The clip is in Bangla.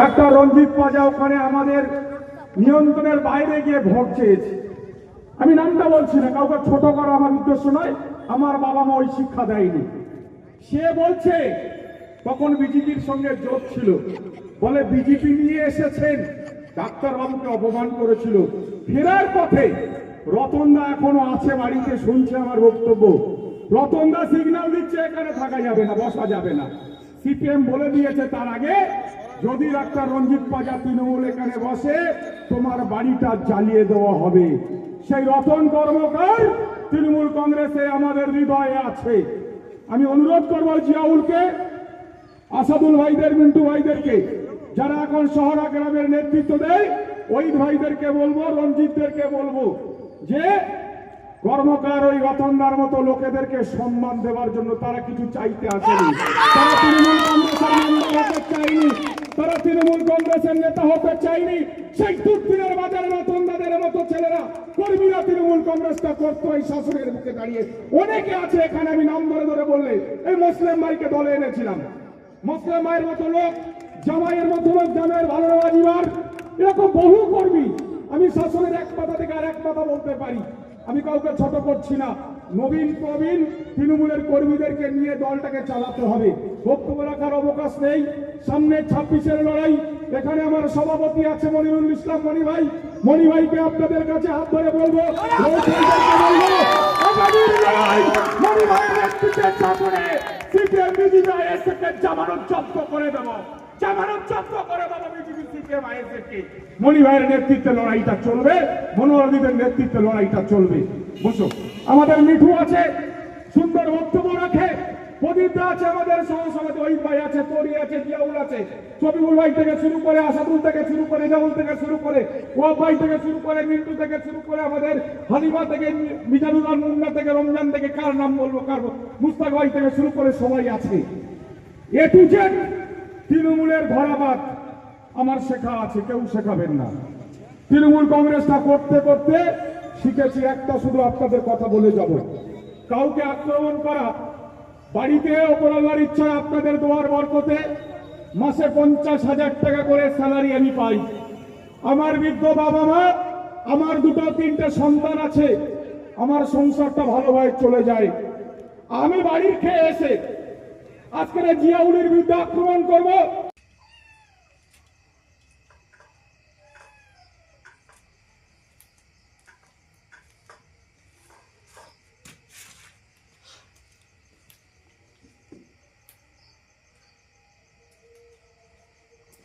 ডাক্তার রঞ্জিত পাজা ওখানে আমাদের নিয়ন্ত্রণের বাইরে গিয়ে ভোট চেয়েছে। আমি নামটা বলছি না, কাউকে ছোট করা আমার উদ্দেশ্য নয়, আমার বাবা মা ওই শিক্ষা দেয়নি। সে বলছে তখন বিজেপির সঙ্গে জোট ছিল, বলে বিজেপি নিয়ে এসেছেন, ডাক্তারবাবুকে অপমান করেছিল। ফেরার পথে রতনদা এখনো আছে বাড়িতে, শুনছে আমার বক্তব্য। রতনদা সিগন্যাল দিচ্ছে এখানে থাকা যাবে না, বসা যাবে না। সিপিএম বলে দিয়েছে তার আগে, যদি ডাক্তার রঞ্জিত পাজা তৃণমূল এখানে বসে তোমার বাড়িটা জ্বালিয়ে দেওয়া হবে। সেই রতন কর্মকার তৃণমূল কংগ্রেসে আমাদের হৃদয়ে আছে। আমি অনুরোধ করবো জিয়াউলকে, আসাদুল ভাইদের, মিন্টু ভাইদেরকে, যারা এখন শহরা গ্রামের নেতৃত্ব দেয়, ওই ভাইদেরকে বলবো, রঞ্জিতদেরকে বলবো যে কর্মকার ওই রতনদার মতো লোকেদেরকে সম্মান দেওয়ার জন্য তারা কিছু চাইতে আসেনি। তারা তৃণমূল কংগ্রেসের মেম্বার হতে চাইনি, তারা তৃণমূল কংগ্রেসের নেতা হতে চাইনি। সেই দুর্দিনের বাজারে রতনদাদের মতো ছেলেরা, কর্মীরা তৃণমূল কংগ্রেসটা করতো এই শাসনের মুখে দাঁড়িয়ে। অনেকে আছে এখানে, আমি নাম ধরে ধরে বললে, এই মুসলিম ভাইকে দলে এনেছিলাম। মুসলিম ভাইয়ের মতো লোক, জামাইয়ের মতো লোক, জামাইয়ের ভালোবাজিবার, এরকম বহু কর্মী। আমি শাসনের এক পাতা থেকে আর এক পাতা বলতে পারি, আমি কাউকে ছোট করছি না। নবীন প্রবীণ তৃণমূলের কর্মীদেরকে নিয়ে দলটাকে চালাতে হবে। বক্তব্য রাখার অবকাশ নেই। সামনে 26-এর লড়াই। এখানে আমার সভাপতি আছে মনিরুল ইসলাম, মনি ভাই। মনি ভাইকে আপনাদের কাছে হাত ধরে বলবো, মনি ভাইয়ের নেতৃত্বের সামনে সিপিএম বিজেপি আইএসএফকে জামানত জব্দ করে দেবো, জামানত জব্দ করে দেবো বিজেপি সিপিএম আইএসএফকে। মনি ভাইয়ের নেতৃত্বে লড়াইটা চলবে, মনোরঞ্জিতের নেতৃত্বে লড়াইটা চলবে। বসো, আমাদের মিঠু আছে, সুন্দর বক্তব্য রাখে। প্রদীপদা আছে, আমাদের সহসভাপতি ওই ভাই আছে, তরি আছে, জিয়াউল আছে, শফিকুল ভাই থেকে শুরু করে, আসাদুল থেকে শুরু করে, জাউল থেকে শুরু করে, ওয়াব ভাই থেকে শুরু করে, মিন্টু থেকে শুরু করে, আমাদের হালিমা থেকে, মিজানুল মুন্না থেকে, রমজান থেকে, কার নাম বলবো, কার মুস্তাক ভাই থেকে শুরু করে সবাই আছে। এ টু জেড তৃণমূলের ধরাবাদ আমার শেখা আছে, কেউ শেখাবেন না। তৃণমূল কংগ্রেসটা করতে করতে শিখেছি। একটা শুধু আপনাদের কথা বলে যাব, কাউকে আক্রমণ করা, বাড়িতে অপরাধের ইচ্ছা, আপনাদের দোয়ার বরকতে মাসে 50,000 টাকা করে স্যালারি আমি পাই। আমার বৃদ্ধ বাবা মা, আমার 2-3টে সন্তান আছে, আমার সংসারটা ভালোভাবে চলে যায়। আমি বাড়ির খেয়ে এসে আজকের জিয়াউলের বিরুদ্ধে আক্রমণ করব,